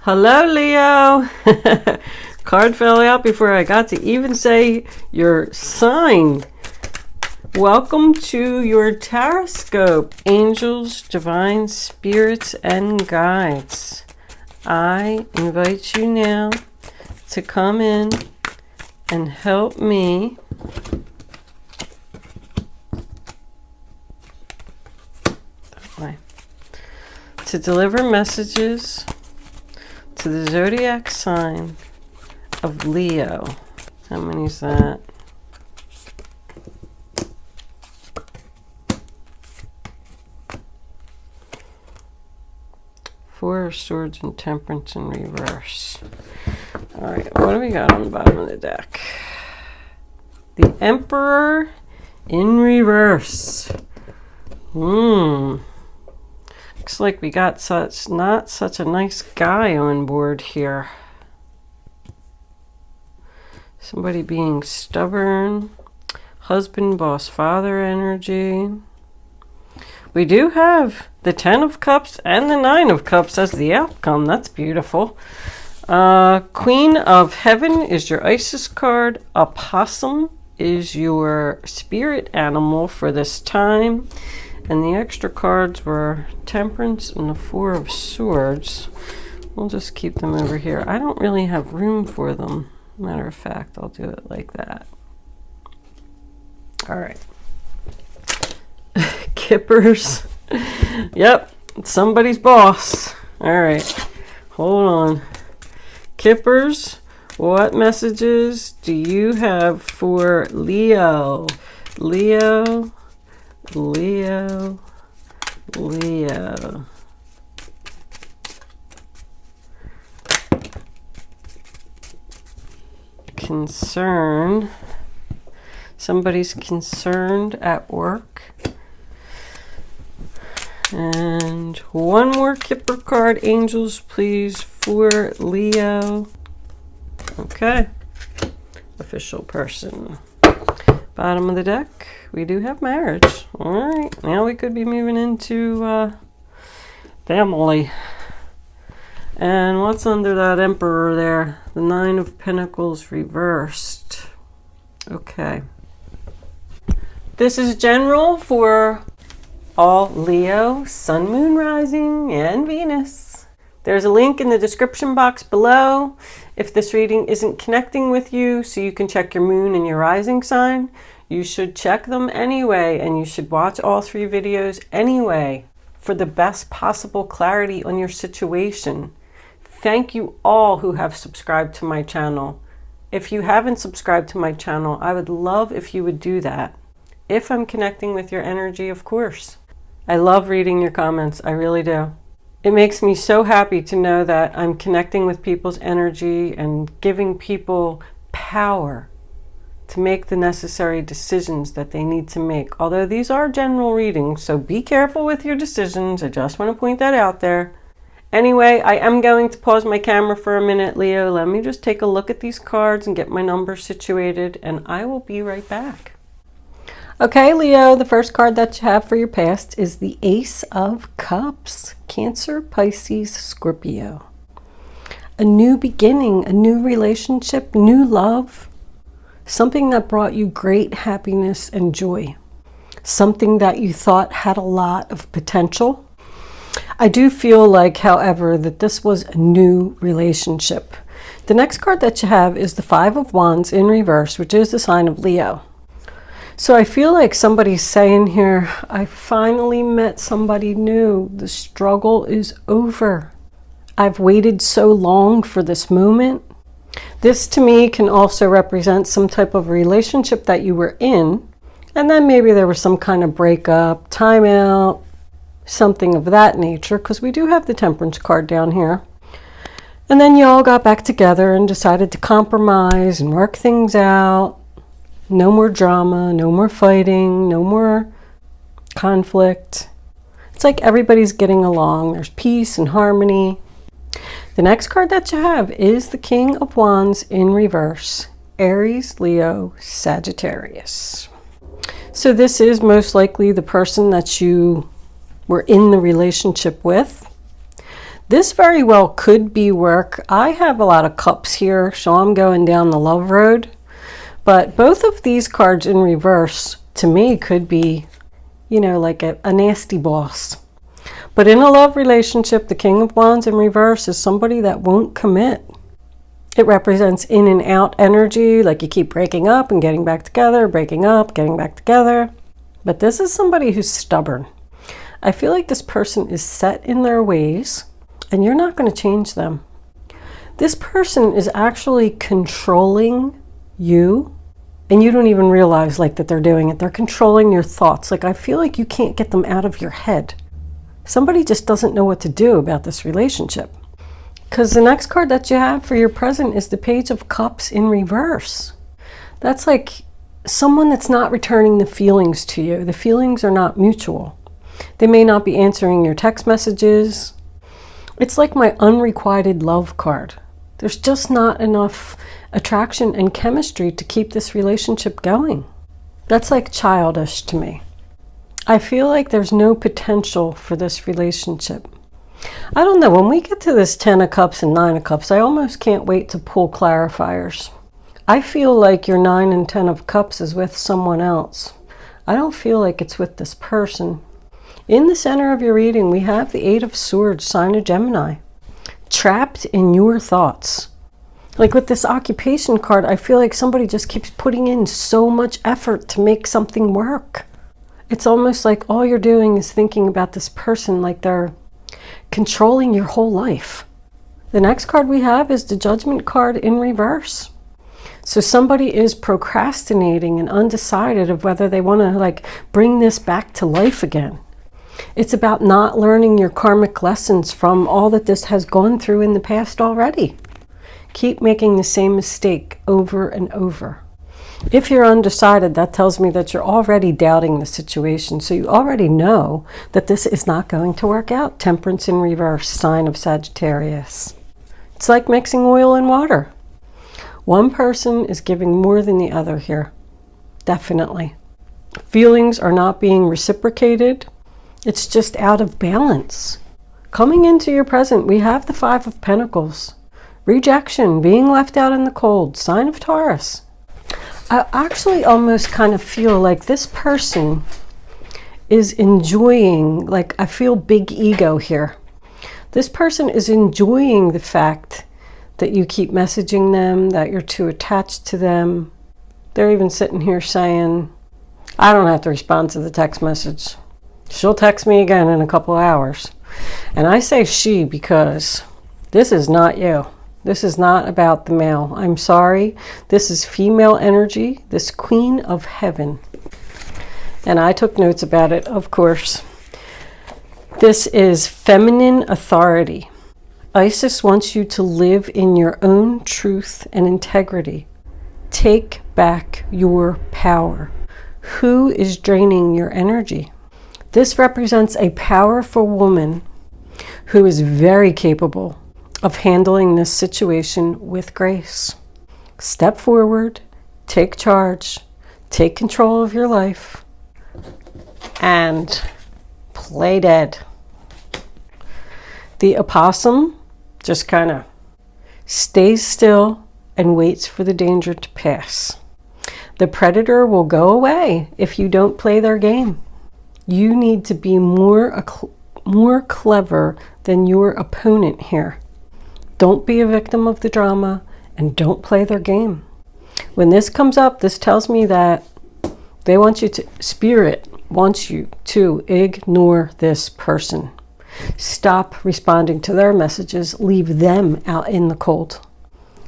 Hello, Leo. Card fell out before I got to even say your sign. Welcome to your horoscope, angels, divine spirits, and guides. I invite you now to come in and help me to deliver messages to the zodiac sign of Leo. How many is that? Four of Swords and Temperance in reverse. All right, what do we got on the bottom of the deck? The Emperor in reverse. Looks like we got not such a nice guy on board here. Somebody being stubborn. Husband, boss, father energy. We do have the 10 of Cups and the 9 of Cups as the outcome. That's beautiful. Queen of Heaven is your Isis card. Opossum is your spirit animal for this time. And the extra cards were Temperance and the Four of Swords. We'll just keep them over here. I don't really have room for them. Matter of fact, I'll do it like that. All right. Kippers. Yep, somebody's boss. All right, hold on. Kippers, what messages do you have for Leo? Leo. Concern. Somebody's concerned at work. And one more Kipper card, angels, please, for Leo. Okay. Official person. Bottom of the deck, we do have marriage. All right, now we could be moving into family. And what's under that Emperor there? The 9 of Pentacles reversed. Okay. This is general for all Leo, Sun, Moon, Rising, and Venus. There's a link in the description box below if this reading isn't connecting with you, so you can check your moon and your rising sign. You should check them anyway, and you should watch all 3 videos anyway for the best possible clarity on your situation. Thank you all who have subscribed to my channel. If you haven't subscribed to my channel, I would love if you would do that. If I'm connecting with your energy, of course. I love reading your comments, I really do. It makes me so happy to know that I'm connecting with people's energy and giving people power to make the necessary decisions that they need to make. Although these are general readings, so be careful with your decisions. I just want to point that out there. Anyway, I am going to pause my camera for a minute, Leo. Let me just take a look at these cards and get my numbers situated, and I will be right back. Okay, Leo, the first card that you have for your past is the Ace of Cups. Cancer, Pisces, Scorpio. A new beginning, a new relationship, new love. Something that brought you great happiness and joy. Something that you thought had a lot of potential. I do feel like, however, that this was a new relationship. The next card that you have is the 5 of Wands in reverse, which is the sign of Leo. So I feel like somebody's saying here, I finally met somebody new. The struggle is over. I've waited so long for this moment. This to me can also represent some type of relationship that you were in, and then maybe there was some kind of breakup, timeout, something of that nature, because we do have the Temperance card down here. And then you all got back together and decided to compromise and work things out. No more drama, no more fighting, no more conflict. It's like everybody's getting along. There's peace and harmony. The next card that you have is the King of Wands in reverse. Aries, Leo, Sagittarius. So this is most likely the person that you were in the relationship with. This very well could be work. I have a lot of cups here, so I'm going down the love road. But both of these cards in reverse, to me, could be, you know, like a nasty boss. But in a love relationship, the King of Wands in reverse is somebody that won't commit. It represents in and out energy, like you keep breaking up and getting back together, breaking up, getting back together. But this is somebody who's stubborn. I feel like this person is set in their ways, and you're not going to change them. This person is actually controlling you, and you don't even realize like that they're doing it. They're controlling your thoughts. Like I feel like you can't get them out of your head. Somebody just doesn't know what to do about this relationship. Because the next card that you have for your present is the Page of Cups in reverse. That's like someone that's not returning the feelings to you. The feelings are not mutual. They may not be answering your text messages. It's like my unrequited love card. There's just not enough attraction and chemistry to keep this relationship going. That's like childish to me. I feel like there's no potential for this relationship. I don't know, when we get to this 10 of Cups and 9 of Cups, I almost can't wait to pull clarifiers. I feel like your 9 and 10 of Cups is with someone else. I don't feel like it's with this person. In the center of your reading, we have the 8 of Swords, sign of Gemini. Trapped in your thoughts. Like with this occupation card, I feel like somebody just keeps putting in so much effort to make something work. It's almost like all you're doing is thinking about this person like they're controlling your whole life. The next card we have is the Judgment card in reverse. So somebody is procrastinating and undecided of whether they want to like bring this back to life again. It's about not learning your karmic lessons from all that this has gone through in the past already. Keep making the same mistake over and over. If you're undecided, that tells me that you're already doubting the situation. So you already know that this is not going to work out. Temperance in reverse, sign of Sagittarius. It's like mixing oil and water. One person is giving more than the other here. Definitely. Feelings are not being reciprocated. It's just out of balance. Coming into your present, we have the 5 of Pentacles. Rejection, being left out in the cold, sign of Taurus. I actually almost kind of feel like this person is enjoying, like I feel big ego here. This person is enjoying the fact that you keep messaging them, that you're too attached to them. They're even sitting here saying, I don't have to respond to the text message. She'll text me again in a couple hours. And I say she because this is not you. This is not about the male. I'm sorry. This is female energy, this Queen of Heaven. And I took notes about it, of course. This is feminine authority. Isis wants you to live in your own truth and integrity. Take back your power. Who is draining your energy? This represents a powerful woman who is very capable of handling this situation with grace. Step forward, take charge, take control of your life, and play dead. The opossum just kind of stays still and waits for the danger to pass. The predator will go away if you don't play their game. You need to be more clever than your opponent here. Don't be a victim of the drama and don't play their game. When this comes up, this tells me that they want you to, Spirit wants you to ignore this person. Stop responding to their messages. Leave them out in the cold.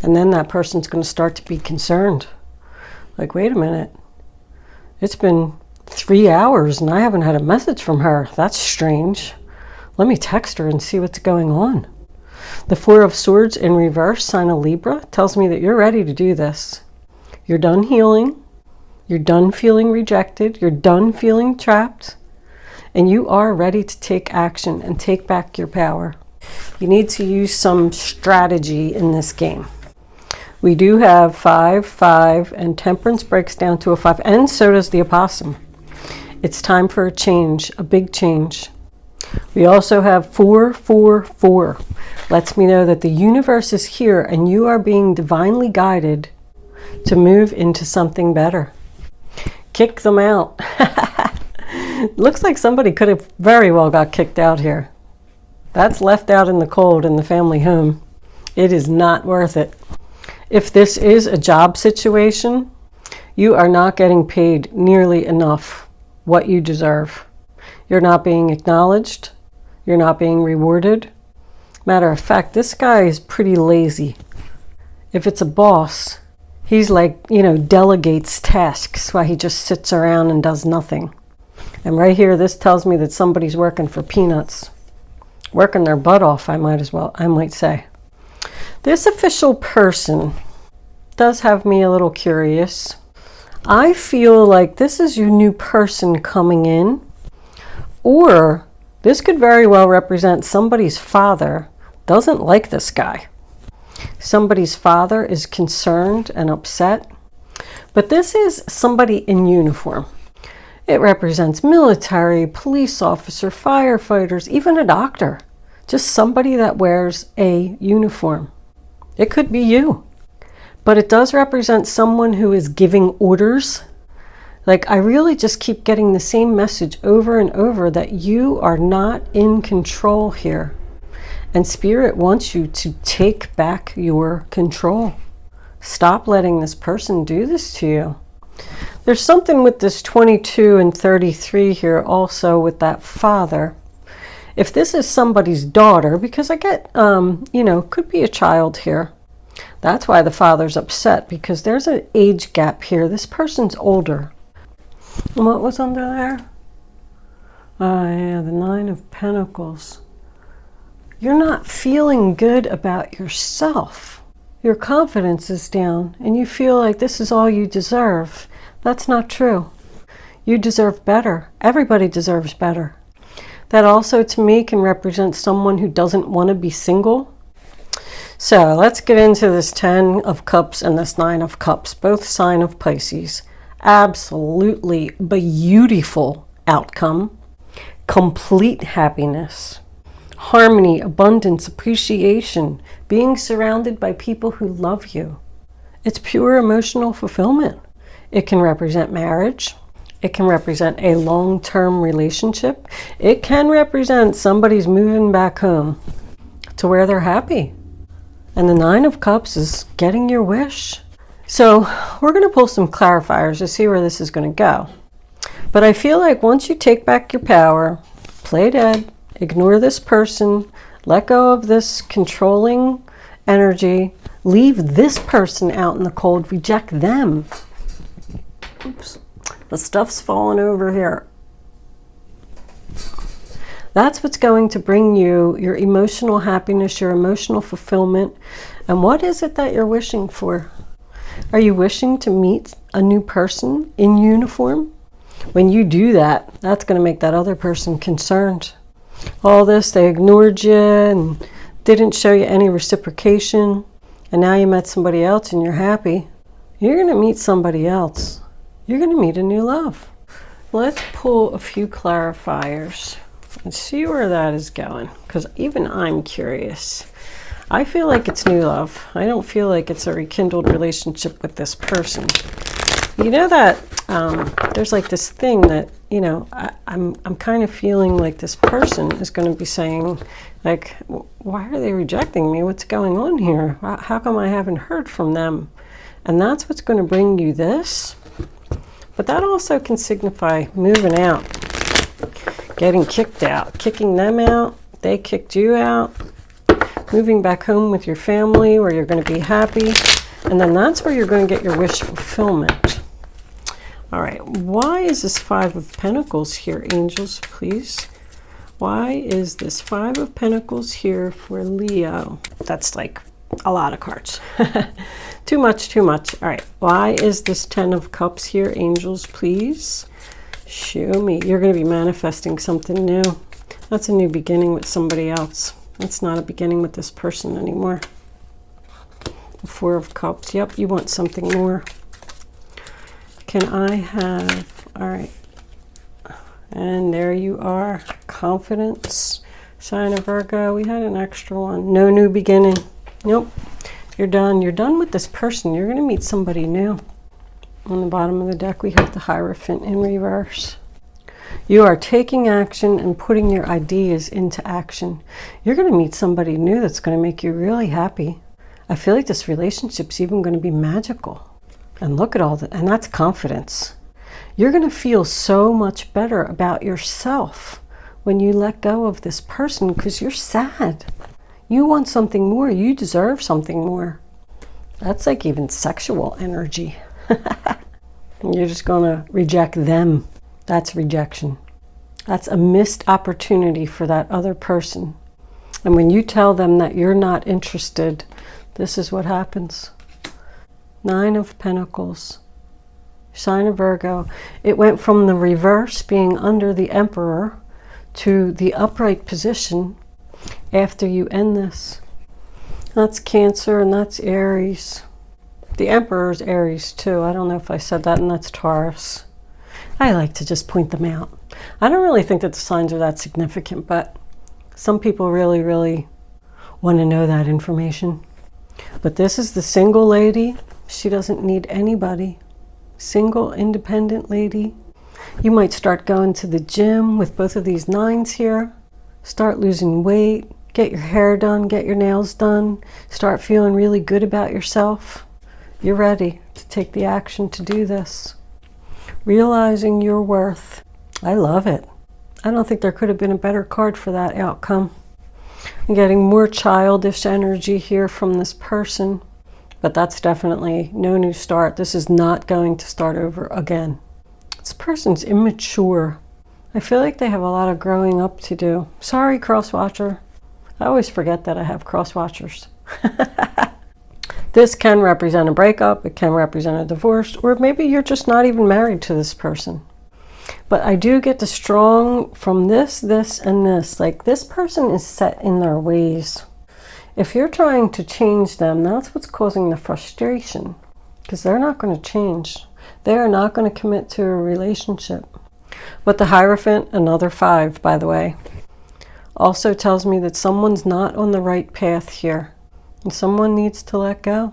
And then that person's going to start to be concerned. Like, wait a minute. It's been 3 hours and I haven't had a message from her. That's strange. Let me text her and see what's going on. The 4 of Swords in reverse, sign of Libra, tells me that you're ready to do this. You're done healing. You're done feeling rejected. You're done feeling trapped. And you are ready to take action and take back your power. You need to use some strategy in this game. We do have 5, 5, and Temperance breaks down to a 5, and so does the opossum. It's time for a change, a big change. We also have 444. Lets me know that the universe is here and you are being divinely guided to move into something better. Kick them out. Looks like somebody could have very well got kicked out here. That's left out in the cold in the family home. It is not worth it. If this is a job situation, you are not getting paid nearly enough what you deserve. You're not being acknowledged. You're not being rewarded. Matter of fact, this guy is pretty lazy. If it's a boss, he's like, delegates tasks while he just sits around and does nothing. And right here, this tells me that somebody's working for peanuts. Working their butt off, I might say. This official person does have me a little curious. I feel like this is your new person coming in, or this could very well represent somebody's father doesn't like this guy. Somebody's father is concerned and upset, but this is somebody in uniform. It represents military, police officer, firefighters, even a doctor. Just somebody that wears a uniform. It could be you. But it does represent someone who is giving orders. Like, I really just keep getting the same message over and over that you are not in control here. And Spirit wants you to take back your control. Stop letting this person do this to you. There's something with this 22 and 33 here also with that father. If this is somebody's daughter, because I get, could be a child here. That's why the father's upset, because there's an age gap here. This person's older. And what was under there? Yeah, the 9 of Pentacles. You're not feeling good about yourself. Your confidence is down, and you feel like this is all you deserve. That's not true. You deserve better. Everybody deserves better. That also, to me, can represent someone who doesn't want to be single. So let's get into this 10 of Cups and this 9 of Cups, both sign of Pisces. Absolutely beautiful outcome. Complete happiness. Harmony, abundance, appreciation. Being surrounded by people who love you. It's pure emotional fulfillment. It can represent marriage. It can represent a long-term relationship. It can represent somebody's moving back home to where they're happy. And the 9 of Cups is getting your wish. So we're going to pull some clarifiers to see where this is going to go. But I feel like once you take back your power, play dead, ignore this person, let go of this controlling energy, leave this person out in the cold, reject them. Oops, the stuff's falling over here. That's what's going to bring you your emotional happiness, your emotional fulfillment. And what is it that you're wishing for? Are you wishing to meet a new person in uniform? When you do that, that's going to make that other person concerned. All this, they ignored you and didn't show you any reciprocation. And now you met somebody else and you're happy. You're going to meet somebody else. You're going to meet a new love. Let's pull a few clarifiers and see where that is going, because even I'm curious. I feel like it's new love. I don't feel like it's a rekindled relationship with this person. You know that there's like this thing that, I'm kind of feeling like this person is going to be saying, like, why are they rejecting me? What's going on here? How come I haven't heard from them? And that's what's going to bring you this. But that also can signify moving out, getting kicked out, kicking them out. They kicked you out, moving back home with your family where you're going to be happy. And then that's where you're going to get your wish fulfillment. All right, why is this 5 of Pentacles here, angels, please? Why is this 5 of Pentacles here for Leo? That's like a lot of cards. Too much, too much. All right, why is this 10 of Cups here, angels, please? Show me. You're going to be manifesting something new. That's a new beginning with somebody else. That's not a beginning with this person anymore. The 4 of Cups. Yep, you want something more. Can I have... All right. And there you are. confidence. Sign of Virgo. We had an extra one. No new beginning. Nope. You're done. You're done with this person. You're going to meet somebody new. On the bottom of the deck, we have the Hierophant in reverse. You are taking action and putting your ideas into action. You're going to meet somebody new that's going to make you really happy. I feel like this relationship's even going to be magical. And look at all that. And that's confidence. You're going to feel so much better about yourself when you let go of this person because you're sad. You want something more. You deserve something more. That's like even sexual energy. You're just going to reject them. That's rejection. That's a missed opportunity for that other person. And when you tell them that you're not interested, this is what happens. 9 of Pentacles. Sign of Virgo. It went from the reverse, being under the Emperor, to the upright position after you end this. That's Cancer and that's Aries. The Emperor is Aries too. I don't know if I said that, and that's Taurus. I like to just point them out. I don't really think that the signs are that significant, but some people really, really want to know that information. But this is the single lady. She doesn't need anybody. Single, independent lady. You might start going to the gym with both of these 9s here. Start losing weight. Get your hair done. Get your nails done. Start feeling really good about yourself. You're ready to take the action to do this. Realizing your worth. I love it. I don't think there could have been a better card for that outcome. I'm getting more childish energy here from this person, but that's definitely no new start. This is not going to start over again. This person's immature. I feel like they have a lot of growing up to do. Sorry, cross-watcher. I always forget that I have cross-watchers. This can represent a breakup, it can represent a divorce, or maybe you're just not even married to this person. But I do get the strong from this, and this. Like, this person is set in their ways. If you're trying to change them, that's what's causing the frustration, because they're not going to change. They are not going to commit to a relationship. But the Hierophant, another 5, by the way, also tells me that someone's not on the right path here. And someone needs to let go.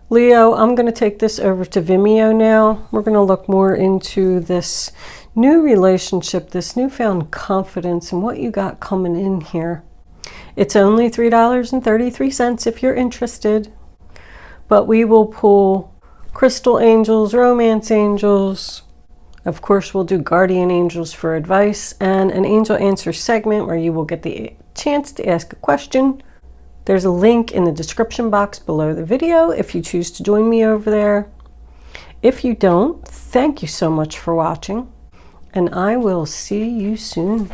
Leo, I'm going to take this over to Vimeo now. We're going to look more into this new relationship, this newfound confidence, and what you got coming in here. It's only $3.33 if you're interested. But we will pull crystal angels, romance angels. Of course, we'll do guardian angels for advice, and an angel answer segment where you will get the chance to ask a question. There's a link in the description box below the video if you choose to join me over there. If you don't, thank you so much for watching, and I will see you soon.